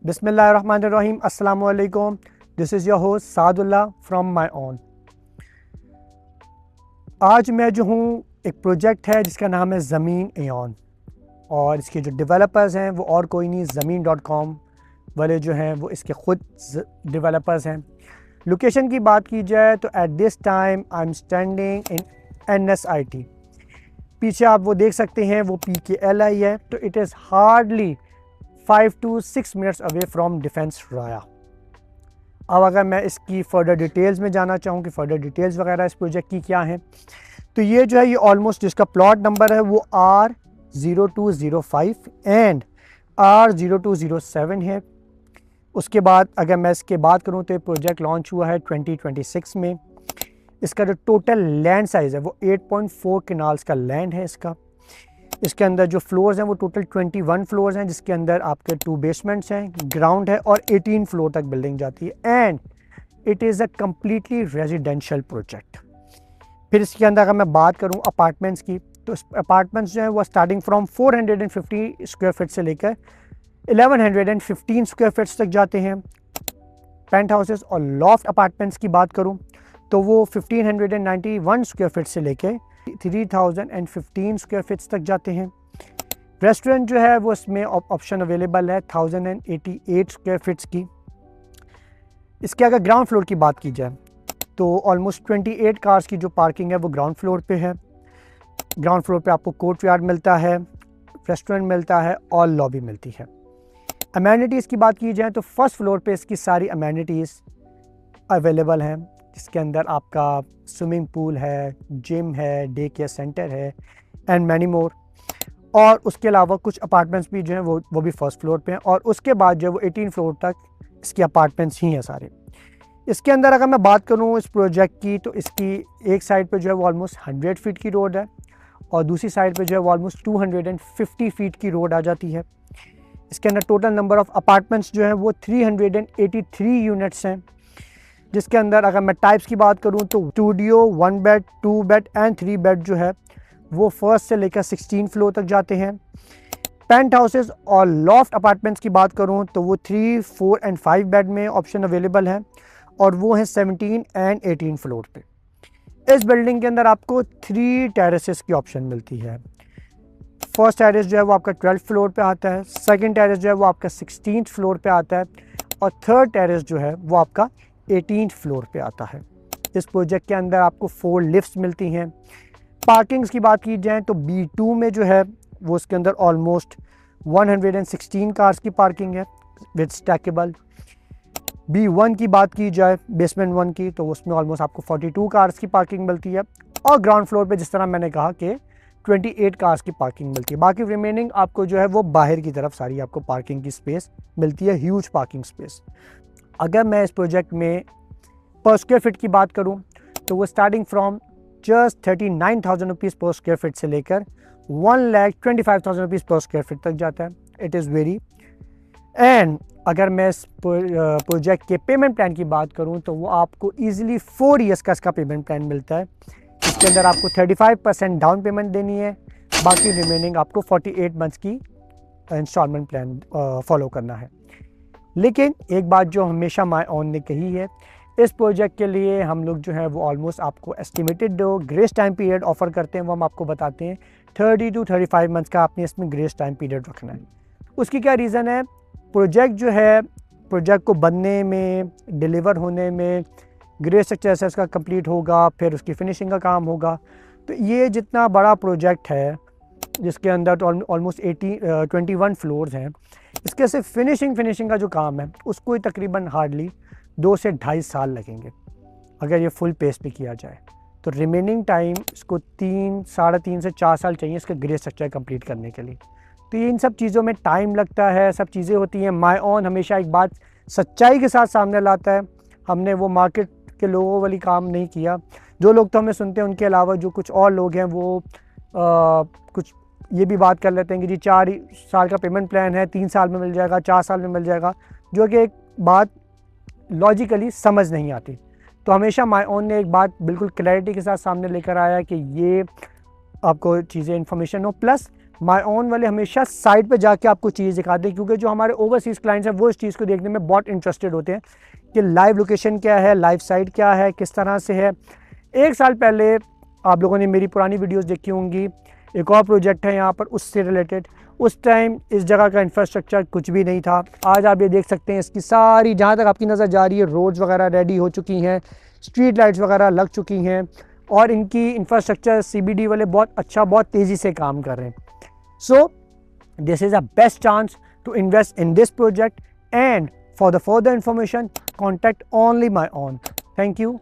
बिस्मिल्लाहिर्रहमानिर्रहीम, अस्सलाम वालेकुम। This is your host Sadullah from my own. आज मैं जो हूँ एक प्रोजेक्ट है जिसका नाम है ज़मीन एओन, और इसके जो डेवलपर्स हैं वो और कोई नहीं, ज़मीन.com वाले जो हैं वो इसके ख़ुद डेवलपर्स हैं। लोकेशन की बात की जाए तो at this time I am standing in NSIT। पीछे आप वो देख सकते हैं वो PKLI है, तो it is hardly 5 to 6 minutes away from defence राया। अब अगर मैं इसकी फ़र्दर डिटेल्स में जाना चाहूँ कि फ़र्दर डिटेल्स वगैरह इस प्रोजेक्ट की क्या हैं, तो ये जो है ये ऑलमोस्ट जिसका प्लॉट नंबर है वो R0205 एंड R0207 है। उसके बाद अगर मैं इसके बात करूँ तो ये प्रोजेक्ट लॉन्च हुआ है 2026 में। इसका जो टोटल लैंड साइज़ है वो 8.4 कनाल्स का लैंड है इसका। इसके अंदर जो फ्लोर्स हैं वो टोटल 21 फ्लोर्स हैं, जिसके अंदर आपके 2 बेसमेंट्स हैं, ग्राउंड है और 18 फ्लोर तक बिल्डिंग जाती है and it is a completely residential project. फिर इसके अंदर अगर मैं बात करूं अपार्टमेंट्स की, तो अपार्टमेंट्स जो हैं वो स्टार्टिंग फ्रॉम 450 स्क्वायर फीट से लेकर 1115 स्क्वायर फीट्स तक जाते हैं। पेंट हाउसेस और लॉफ्ट अपार्टमेंट्स की बात करूं तो वो 1591 स्क्वायर फीट से लेकर 3015 स्क्वायर फीट्स तक जाते हैं। रेस्टोरेंट जो है वो इसमें ऑप्शन अवेलेबल है 1088 स्क्वायर फीट्स की। इसके अगर ग्राउंड फ्लोर की बात की जाए तो ऑलमोस्ट 28 कार्स की जो पार्किंग है वो ग्राउंड फ्लोर पे है। ग्राउंड फ्लोर पे आपको कोर्ट यार्ड मिलता है, रेस्टोरेंट मिलता है और लॉबी मिलती है। अमेनिटीज़ की बात की जाए तो फर्स्ट फ्लोर पे इसकी सारी अमेनिटीज़ अवेलेबल हैं, जिसके अंदर आपका स्विमिंग पूल है, जिम है, डे केयर सेंटर है एंड मैनी मोर। और उसके अलावा कुछ अपार्टमेंट्स भी जो हैं वो भी फर्स्ट फ्लोर पे हैं, और उसके बाद जो है वो 18 फ्लोर तक इसके अपार्टमेंट्स ही हैं सारे। इसके अंदर अगर मैं बात करूं इस प्रोजेक्ट की, तो इसकी एक साइड पे जो है वो ऑलमोस्ट 100 फीट की रोड है और दूसरी साइड पे जो है वो ऑलमोस्ट 250 फीट की रोड आ जाती है। इसके अंदर टोटल नंबर ऑफ़ अपार्टमेंट्स जो हैं वो 383 यूनिट्स हैं, जिसके अंदर अगर मैं टाइप्स की बात करूं तो studio, 1 bed, 2 bed and 3 bed जो है वो फर्स्ट से लेकर 16 फ्लोर तक जाते हैं। पेंट हाउसेस और लॉफ्ट अपार्टमेंट्स की बात करूं तो वो 3, 4 एंड 5 बेड में ऑप्शन अवेलेबल है और वो हैं 17 एंड 18 फ्लोर पे। इस बिल्डिंग के अंदर आपको 3 टेरेसेस की ऑप्शन मिलती है। फर्स्ट टेरेस जो है वो आपका 12th फ्लोर पे आता है, सेकंड टेरेस जो है वो आपका 16th फ्लोर पे आता है और थर्ड टेरेस जो है वो आपका 18th फ्लोर पे आता है। इस प्रोजेक्ट के अंदर आपको 4 लिफ्ट्स मिलती हैं। पार्किंग्स की बात की जाए तो B2 में जो है वो उसके अंदर ऑलमोस्ट 116 कार्स की पार्किंग है विद स्टैकेबल। B1 की बात की जाए बेसमेंट 1 की, तो उसमें ऑलमोस्ट आपको 42 कार्स की पार्किंग मिलती है और ग्राउंड फ्लोर पे जिस तरह मैंने कहा कि 28 कार्स की पार्किंग मिलती है। बाकी रिमेनिंग आपको जो है वो बाहर की तरफ सारी आपको पार्किंग की स्पेस मिलती है, ह्यूज पार्किंग स्पेस। अगर मैं इस प्रोजेक्ट में पर स्क्वायर फीट की बात करूं तो वो स्टार्टिंग फ्रॉम जस्ट 39,000 रुपीज़ पर स्क्वायर फीट से लेकर 1,25,000 रुपीज़ पर स्क्वायर फीट तक जाता है। इट इज़ वेरी एंड अगर मैं इस प्रोजेक्ट के पेमेंट प्लान की बात करूं तो वो आपको ईजिली 4 ईयर्स का इसका पेमेंट प्लान मिलता है। इसके अंदर आपको 35% डाउन पेमेंट देनी है, बाकी रिमेनिंग आपको 48 मंथ्स की इंस्टॉलमेंट प्लान फॉलो करना है। लेकिन एक बात जो हमेशा माय ओन ने कही है, इस प्रोजेक्ट के लिए हम लोग जो है वो ऑलमोस्ट आपको estimated grace time period offer करते हैं, वो हम आपको बताते हैं 30 to 35 मंथ्स का आपने इसमें ग्रेस टाइम पीरियड रखना है। उसकी क्या रीज़न है, प्रोजेक्ट जो है प्रोजेक्ट को बनने में, डिलीवर होने में ग्रे स्ट्रक्चर से इसका कंप्लीट होगा, फिर उसकी फिनिशिंग का काम होगा। तो ये जितना बड़ा प्रोजेक्ट है जिसके अंदर तो ऑलमोस्ट 21 फ्लोर्स हैं, इसके सिर्फ फिनिशिंग का जो काम है उसको ही तकरीबन हार्डली 2 से 2.5 साल लगेंगे अगर ये फुल पेस पे किया जाए। तो रिमेनिंग टाइम इसको 3, 3.5 से 4 साल चाहिए इसका ग्रे स्ट्रक्चर कंप्लीट करने के लिए। तो ये इन सब चीज़ों में टाइम लगता है, सब चीज़ें होती हैं। माय ओन हमेशा एक बात सच्चाई के साथ सामने लाता है। हमने वो मार्केट के लोगों वाली काम नहीं किया। जो लोग तो हमें सुनते हैं उनके अलावा जो कुछ और लोग हैं वो कुछ ये भी बात कर लेते हैं कि जी 4 साल का पेमेंट प्लान है, 3 साल में मिल जाएगा, 4 साल में मिल जाएगा, जो कि एक बात लॉजिकली समझ नहीं आती। तो हमेशा माय ओन ने एक बात बिल्कुल क्लैरिटी के साथ सामने लेकर आया कि ये आपको चीज़ें इन्फॉर्मेशन हो, प्लस माई ओन वाले हमेशा साइट पे जाके आपको चीज़ दिखाते हैं, क्योंकि जो हमारे ओवरसीज़ क्लाइंट्स हैं वो इस चीज़ को देखने में बहुत इंटरेस्टेड होते हैं कि लाइव लोकेशन क्या है, लाइव साइट क्या है, किस तरह से है। 1 साल पहले आप लोगों ने मेरी पुरानी वीडियोस देखी होंगी, एक और प्रोजेक्ट है यहाँ पर उससे रिलेटेड। उस टाइम इस जगह का इंफ्रास्ट्रक्चर कुछ भी नहीं था। आज आप ये देख सकते हैं इसकी सारी, जहाँ तक आपकी नज़र जा रही है, रोड्स वगैरह रेडी हो चुकी हैं, स्ट्रीट लाइट्स वगैरह लग चुकी हैं, और इनकी इंफ्रास्ट्रक्चर CBD वाले बहुत अच्छा, बहुत तेज़ी से काम कर रहे हैं। So this is a best chance to invest in this project, and for the further information contact only my own. Thank you.